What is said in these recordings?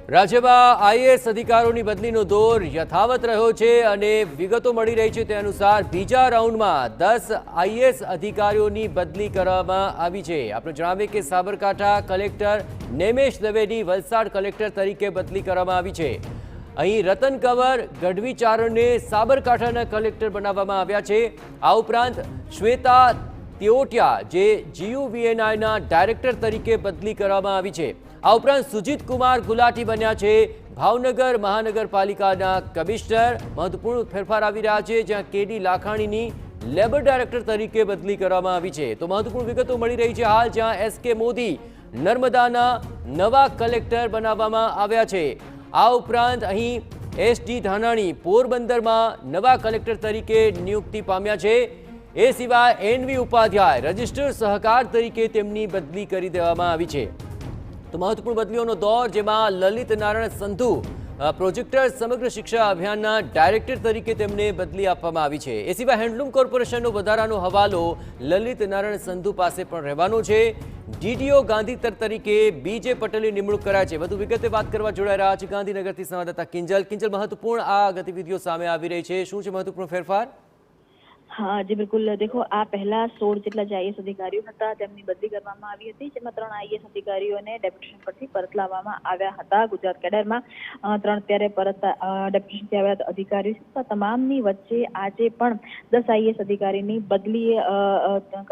રાજ્યમાં આઈએએસ અધિકારીઓની બદલીનો દોર યથાવત રહ્યો છે અને વિગતો મળી રહી છે તે અનુસાર બીજા રાઉન્ડમાં 10 આઈએએસ અધિકારીઓની બદલી કરવામાં આવી છે। આપણે જણાવીએ કે સાબરકાંઠા કલેક્ટર નેમેશ દવેની વલસાડ કલેક્ટર તરીકે બદલી કરવામાં આવી છે। અહીં રતન કંવર ગઢવી ચારણને સાબરકાંઠાના કલેક્ટર બનાવવામાં આવ્યા છે। આ ઉપરાંત શ્વેતા તેઓટિયા જે જીયુવીએનઆઈના ડાયરેક્ટર તરીકે બદલી કરવામાં આવી છે। આ ઉપરાંત સુજીત કુમાર ગુલાટી બન્યા છે ભાવનગર મહાનગરપાલિકાના કમિશનર। મહત્વપૂર્ણ ફેરફાર આવી રહ્યા છે જ્યાં કેડી લાખાણીની લેબર ડાયરેક્ટર તરીકે બદલી કરવામાં આવી છે। તો મહત્વપૂર્ણ વિગતો મળી રહી છે હાલ, જ્યાં એસકે મોદી નર્મદાના નવા કલેક્ટર બનાવવામાં આવ્યા છે। આ ઉપરાંત અહીં એસડી ધાનાણી પોરબંદરમાં નવા કલેક્ટર તરીકે નિયુક્તિ પામ્યા છે। એ સિવાય એનવી ઉપાધ્યાય રજિસ્ટર સહકાર તરીકે તેમની બદલી કરી દેવામાં આવી છે। તો મહત્વપૂર્ણ બદલીઓનો દોર, જેમાં લલિત નારાયણ સંધુ પ્રોજેક્ટર સમગ્ર શિક્ષા અભિયાનના ડાયરેક્ટર તરીકે તેમને બદલી આપવામાં આવી છે। એ સિવાય હેન્ડલૂમ કોર્પોરેશનનો વધારાનો હવાલો લલિત નારાયણ સંધુ પાસે પણ રહેવાનો છે। ડીડીઓ ગાંધીતર તરીકે બીજે પટેલની નિમણૂક કરાય છે। વધુ વિગતે વાત કરવા જોડાઈ રહ્યા છે ગાંધીનગરથી સંવાદદાતા કિંજલ। મહત્વપૂર્ણ આ ગતિવિધિઓ સામે આવી રહી છે, શું છે મહત્વપૂર્ણ ફેરફાર? हाँ जी बिल्कुल। देखो, आ पहला 16 જેટલા જે આઈએસ અધિકારીઓ હતા તેમની બદલી કરવામાં આવી હતી, જેમાં 3 આઈએસ અધિકારીઓને ડેપ્યુટેશન પરથી પરત લાવવામાં આવ્યા હતા। ગુજરાત કેડરમાં 3 ત્યારે પરત ડેપ્યુટેશનથી આવ્યા અધિકારીઓ તમામની વચ્ચે આજે પણ 10 આઈએસ અધિકારીની બદલી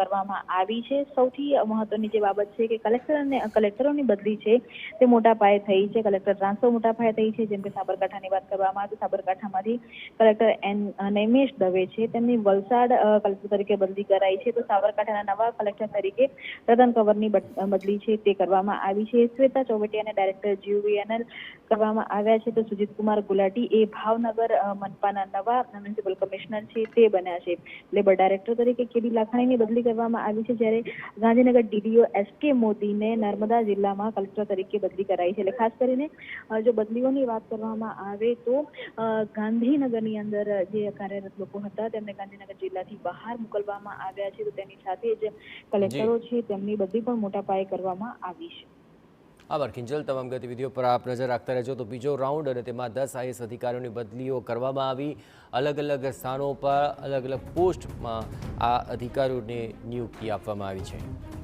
કરવામાં આવી છે। સૌથી મહત્વની જે બાબત છે કે કલેક્ટર અને કલેક્ટરોની બદલી છે તે મોટા પાયે થઈ છે। કલેક્ટર ટ્રાન્સફર મોટા પાયે થઈ છે, જેમ કે સાબરકાંઠાની વાત કરવામાં આવે તો સાબરકાંઠામાંથી કલેક્ટર નેમેશ દવે છે તેમની વલસાડ કલેક્ટર તરીકે બદલી કરાઈ છે। તો સાબરકાંઠાના નવા કલેક્ટર તરીકે રતન કંવરની બદલી છે તે કરવામાં આવી છે। શ્વેતા ચોવટિયાને ડાયરેક્ટર જીયુવીએનએલ કરવામાં આવ્યા છે। તો સુજીત કુમાર ગુલાટી એ ભાવનગર મનપાના નવા મ્યુનિસિપલ કમિશનર છે તે બન્યા છે। લેબર ડાયરેક્ટર તરીકે કેડી લાખાણીની બદલી કરવામાં આવી છે, જ્યારે ગાંધીનગર ડીડીઓ એસકે મોદીને નર્મદા જિલ્લામાં કલેક્ટર તરીકે બદલી કરાઈ છે। એટલે ખાસ કરીને જો બદલીઓની વાત કરવામાં આવે તો ગાંધીનગરની અંદર જે કાર્યરત લોકો હતા તેમને ગાંધીનગર જિલ્લાથી બહાર મોકલવામાં આવ્યા છે। તો તેની સાથે જ કલેક્ટરો છે તેમની બદલી પણ મોટા પાયે કરવામાં આવી છે। આભાર કિંજલ, તમામ ગતિવિધિઓ પર આપ નજર રાખતા રહેજો। તો બીજો રાઉન્ડ અને તેમાં 10 આઈએસ અધિકારીઓની બદલીઓ કરવામાં આવી। અલગ અલગ સ્થાનો પર અલગ અલગ પોસ્ટમાં આ અધિકારીઓને નિયુક્તિ આપવામાં આવી છે।